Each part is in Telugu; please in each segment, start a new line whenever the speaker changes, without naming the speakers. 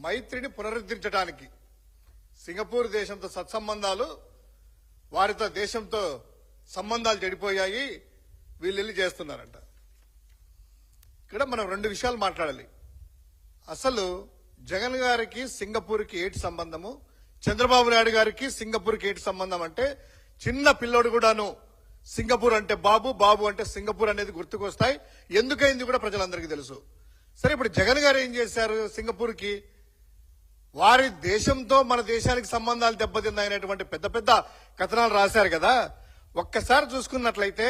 మైత్రిని పునరుద్ధరించడానికి సింగపూర్ దేశంతో సత్సంబంధాలు, వారితో దేశంతో సంబంధాలు చెడిపోయాయి, వీళ్ళు చేస్తున్నారంట. ఇక్కడ మనం రెండు విషయాలు మాట్లాడాలి. అసలు జగన్ గారికి సింగపూర్కి ఏంటి సంబంధము, చంద్రబాబు నాయుడు గారికి సింగపూర్కి ఏంటి సంబంధం అంటే, చిన్న పిల్లోడు కూడాను సింగపూర్ అంటే బాబు, బాబు అంటే సింగపూర్ అనేది గుర్తుకొస్తాయి. ఎందుకైంది కూడా ప్రజలందరికీ తెలుసు. సరే, ఇప్పుడు జగన్ గారు ఏం చేశారు సింగపూర్కి? వారి దేశంతో మన దేశానికి సంబంధాలు దెబ్బతిన్నాయనేటువంటి పెద్ద పెద్ద కథనాలు రాశారు కదా. ఒక్కసారి చూసుకున్నట్లయితే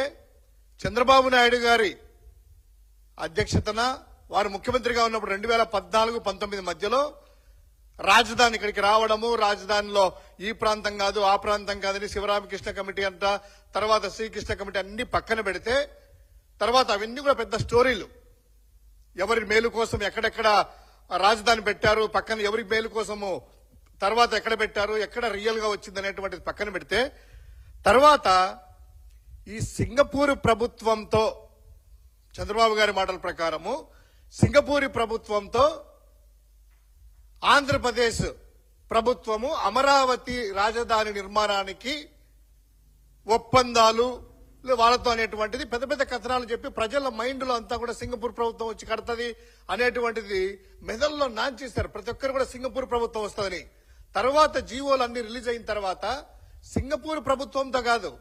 చంద్రబాబు నాయుడు గారి అధ్యక్షతన వారు ముఖ్యమంత్రిగా ఉన్నప్పుడు 2014-19 మధ్యలో రాజధాని ఇక్కడికి రావడము, రాజధానిలో ఈ ప్రాంతం కాదు ఆ ప్రాంతం కాదని శివరామకృష్ణ కమిటీ అంట, తర్వాత శ్రీకృష్ణ కమిటీ అన్ని పక్కన పెడితే, తర్వాత అవన్నీ కూడా పెద్ద స్టోరీలు. ఎవరి మేలు కోసం ఎక్కడెక్కడ రాజధాని పెట్టారు, పక్కన ఎవరి మేలు కోసము తర్వాత ఎక్కడ పెట్టారు, ఎక్కడ రియల్ గా వచ్చింది అనేటువంటిది పక్కన పెడితే, తర్వాత ఈ సింగపూర్ ప్రభుత్వంతో, చంద్రబాబు గారి మాటల ప్రకారము సింగపూర్ ప్రభుత్వంతో ఆంధ్రప్రదేశ్ ప్రభుత్వము అమరావతి రాజధాని నిర్మాణానికి ఒప్పందాలు వాళ్ళతో అనేటువంటిది పెద్ద పెద్ద కథనాలు చెప్పి ప్రజల మైండ్ లో అంతా కూడా సింగపూర్ ప్రభుత్వం వచ్చి కడతది అనేటువంటిది మెదల్లో నాంచేశారు. ప్రతి ఒక్కరు కూడా సింగపూర్ ప్రభుత్వం వస్తుందని. తర్వాత జీవోలు అన్ని రిలీజ్ అయిన తర్వాత సింగపూర్ ప్రభుత్వంతో కాదు,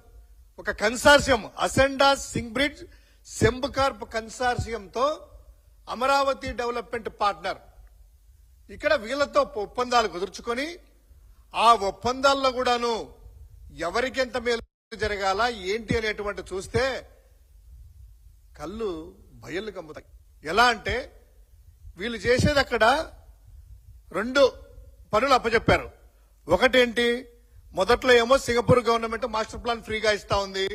ఒక కన్సార్షియం అసెండా సింగ్బ్రిడ్జ్ సెంబకార్ప్ కన్సార్షియంతో అమరావతి డెవలప్మెంట్ పార్ట్నర్ ఇక్కడ వీళ్లతో ఒప్పందాలు కుదుర్చుకొని, ఆ ఒప్పందాల్లో కూడాను ఎవరికెంత మేలు జరగాల ఏంటి అనేటువంటి చూస్తే కళ్ళు బయళ్ళు కమ్ముతాయి. ఎలా అంటే వీళ్ళు చేసేది అక్కడ రెండు పనులు అప్పచెప్పారు. ఒకటేంటి, మొదట్లో ఏమో సింగపూర్ గవర్నమెంట్ మాస్టర్ ప్లాన్ ఫ్రీగా ఇస్తా ఉంది,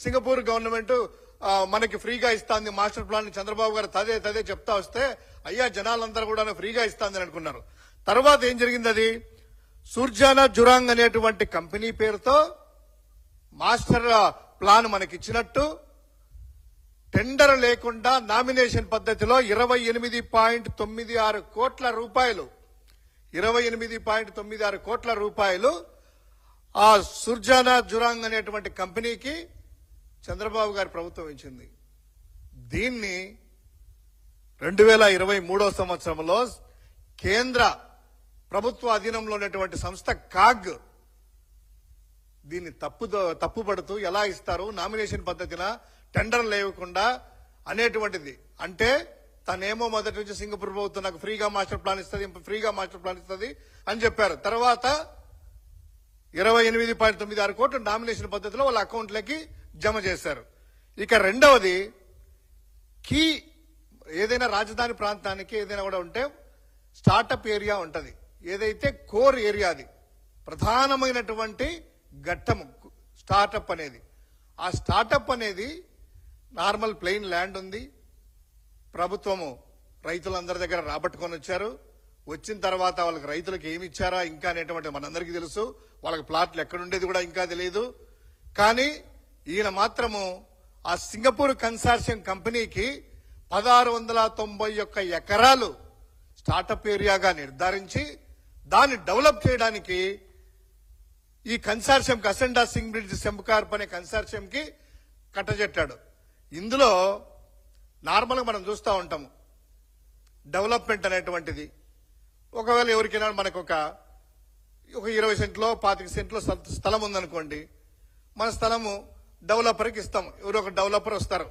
సింగపూర్ గవర్నమెంట్ మనకి ఫ్రీగా ఇస్తాంది మాస్టర్ ప్లాన్. చంద్రబాబు గారు తదే చెప్తా వస్తే అయ్యా జనాలందరూ కూడా ఫ్రీగా ఇస్తాందని అనుకున్నారు. తర్వాత ఏం జరిగింది, అది సూర్జానా జురాంగ్ అనేటువంటి కంపెనీ పేరుతో మాస్టర్ ప్లాన్ మనకిచ్చినట్టు టెండర్ లేకుండా నామినేషన్ పద్ధతిలో 28.96 కోట్ల రూపాయలు 28.96 కోట్ల రూపాయలు ఆ సూర్జానా జురాంగ్ అనేటువంటి కంపెనీకి చంద్రబాబు గారి ప్రభుత్వం ఇచ్చింది. దీన్ని 2023 సంవత్సరంలో కేంద్ర ప్రభుత్వ అధీనంలో ఉన్నటువంటి సంస్థ కాగ్ దీన్ని తప్పుపడుతూ ఎలా ఇస్తారు నామినేషన్ పద్ధతిన టెండర్ లేకుండా అనేటువంటిది. అంటే తనేమో మొదటి నుంచి సింగపూర్ ప్రభుత్వం నాకు ఫ్రీగా మాస్టర్ ప్లాన్ ఇస్తుంది అని చెప్పారు. తర్వాత 28.96 కోట్లు నామినేషన్ పద్ధతిలో వాళ్ళ అకౌంట్లకి జమ చేశారు. ఇక రెండవది, కీ ఏదైనా రాజధాని ప్రాంతానికి ఏదైనా కూడా ఉంటే స్టార్టప్ ఏరియా ఉంటది, ఏదైతే కోర్ ఏరియా, అది ప్రధానమైనటువంటి ఘట్టం స్టార్టప్ అనేది. ఆ స్టార్టప్ అనేది నార్మల్ ప్లెయిన్ ల్యాండ్ ఉంది, ప్రభుత్వము రైతులందరి దగ్గర రాబట్టుకొని వచ్చారు. వచ్చిన తర్వాత వాళ్ళకి రైతులకు ఏమి ఇచ్చారా ఇంకా అనేటువంటి మనందరికీ తెలుసు. వాళ్ళకి ప్లాట్లు ఎక్కడుండేది కూడా ఇంకా తెలియదు. కానీ ఈయన మాత్రము ఆ సింగపూర్ కన్సార్షియం కంపెనీకి 1691 ఎకరాలు స్టార్టప్ ఏరియాగా నిర్ధారించి దాన్ని డెవలప్ చేయడానికి ఈ కన్సార్షియం అసెండా సింగ్బ్రిడ్జ్ సెంబకార్ప్ అనే కన్సార్షియంకి కట్టజెట్టాడు. ఇందులో నార్మల్గా మనం చూస్తూ ఉంటాము డెవలప్మెంట్ అనేటువంటిది. ఒకవేళ ఎవరికైనా మనకు ఒక 20 సెంట్లో 25 సెంట్లో స్థలం ఉందనుకోండి, మన స్థలము డెవలపర్కి ఇస్తాం. ఎవరో ఒక డెవలపర్ వస్తారు,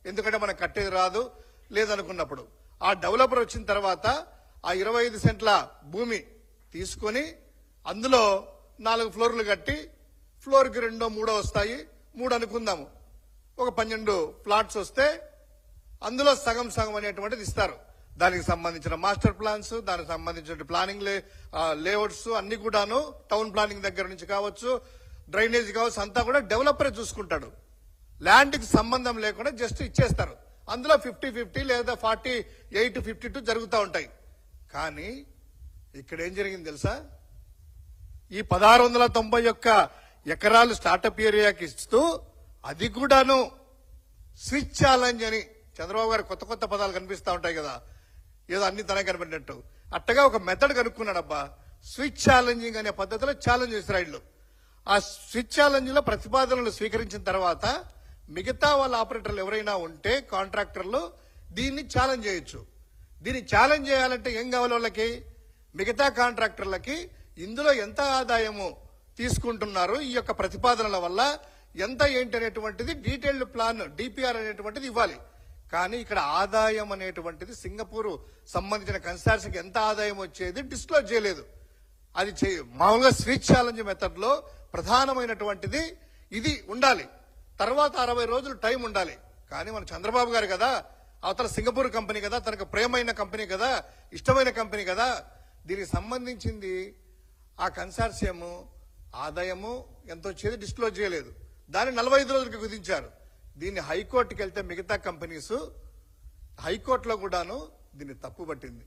ఎందుకంటే మనకు కట్టేది రాదు లేదనుకున్నప్పుడు. ఆ డెవలపర్ వచ్చిన తర్వాత ఆ 25 సెంట్ల భూమి తీసుకొని అందులో 4 ఫ్లోర్లు కట్టి, ఫ్లోర్కి 2, 3 వస్తాయి, 3 అనుకుందాము, ఒక 12 ఫ్లాట్స్ వస్తే అందులో సగం అనేటువంటిది ఇస్తారు. దానికి సంబంధించిన మాస్టర్ ప్లాన్స్, దానికి సంబంధించిన ప్లానింగ్ లేఅవుట్స్ అన్ని కూడాను టౌన్ ప్లానింగ్ దగ్గర నుంచి కావచ్చు, డ్రైనేజ్ కావచ్చు, అంతా కూడా డెవలపరే చూసుకుంటాడు. ల్యాండ్కి సంబంధం లేకుండా జస్ట్ ఇచ్చేస్తారు. అందులో 50-50 లేదా 48-52 జరుగుతూ ఉంటాయి. కానీ ఇక్కడ ఏం జరిగింది తెలుసా, ఈ 1691 ఎకరాలు స్టార్టప్ ఏరియాకి ఇస్తూ అది కూడాను స్విచ్ ఛాలెంజ్ అని చంద్రబాబు గారు కొత్త పదాలు కనిపిస్తూ ఉంటాయి కదా, ఏదో అన్ని తనే కనిపెట్టినట్టు. అట్టగా ఒక మెథడ్ కనుక్కున్నాడబ్బా. స్విచ్ ఛాలెంజింగ్ అనే పద్ధతిలో ఛాలెంజ్ చేశారు వీళ్ళు. ఆ స్విచ్ ఛాలెంజ్ లో ప్రతిపాదనలు స్వీకరించిన తర్వాత మిగతా వాళ్ళ ఆపరేటర్లు ఎవరైనా ఉంటే కాంట్రాక్టర్లు దీన్ని ఛాలెంజ్ చేయొచ్చు. దీన్ని ఛాలెంజ్ చేయాలంటే ఏం కావాలి వాళ్ళకి? మిగతా కాంట్రాక్టర్లకి ఇందులో ఎంత ఆదాయము తీసుకుంటున్నారు, ఈ యొక్క ప్రతిపాదనల వల్ల ఎంత ఏంటి అనేటువంటిది డీటెయిల్డ్ ప్లాన్ డిపిఆర్ అనేటువంటిది ఇవ్వాలి. కానీ ఇక్కడ ఆదాయం అనేటువంటిది సింగపూర్ సంబంధించిన కన్సార్షియంకి ఎంత ఆదాయం వచ్చేది డిస్క్లోజ్ చేయలేదు. అది మామూలుగా స్విచ్ ఛాలెంజ్ మెథడ్ లో ప్రధానమైనటువంటిది ఇది ఉండాలి. తర్వాత 60 రోజులు టైం ఉండాలి. కానీ మన చంద్రబాబు గారు కదా, అవతల సింగపూర్ కంపెనీ కదా, తనకు ప్రేమైన కంపెనీ కదా, ఇష్టమైన కంపెనీ కదా, దీనికి సంబంధించింది ఆ కన్సార్షియము ఆదాయము ఎంత వచ్చేది డిస్క్లోజ్ చేయలేదు. దాన్ని 45 రోజులకు విధించారు. దీన్ని హైకోర్టుకి వెళ్తే మిగతా కంపెనీస్ హైకోర్టులో కూడాను దీన్ని తప్పు పట్టింది.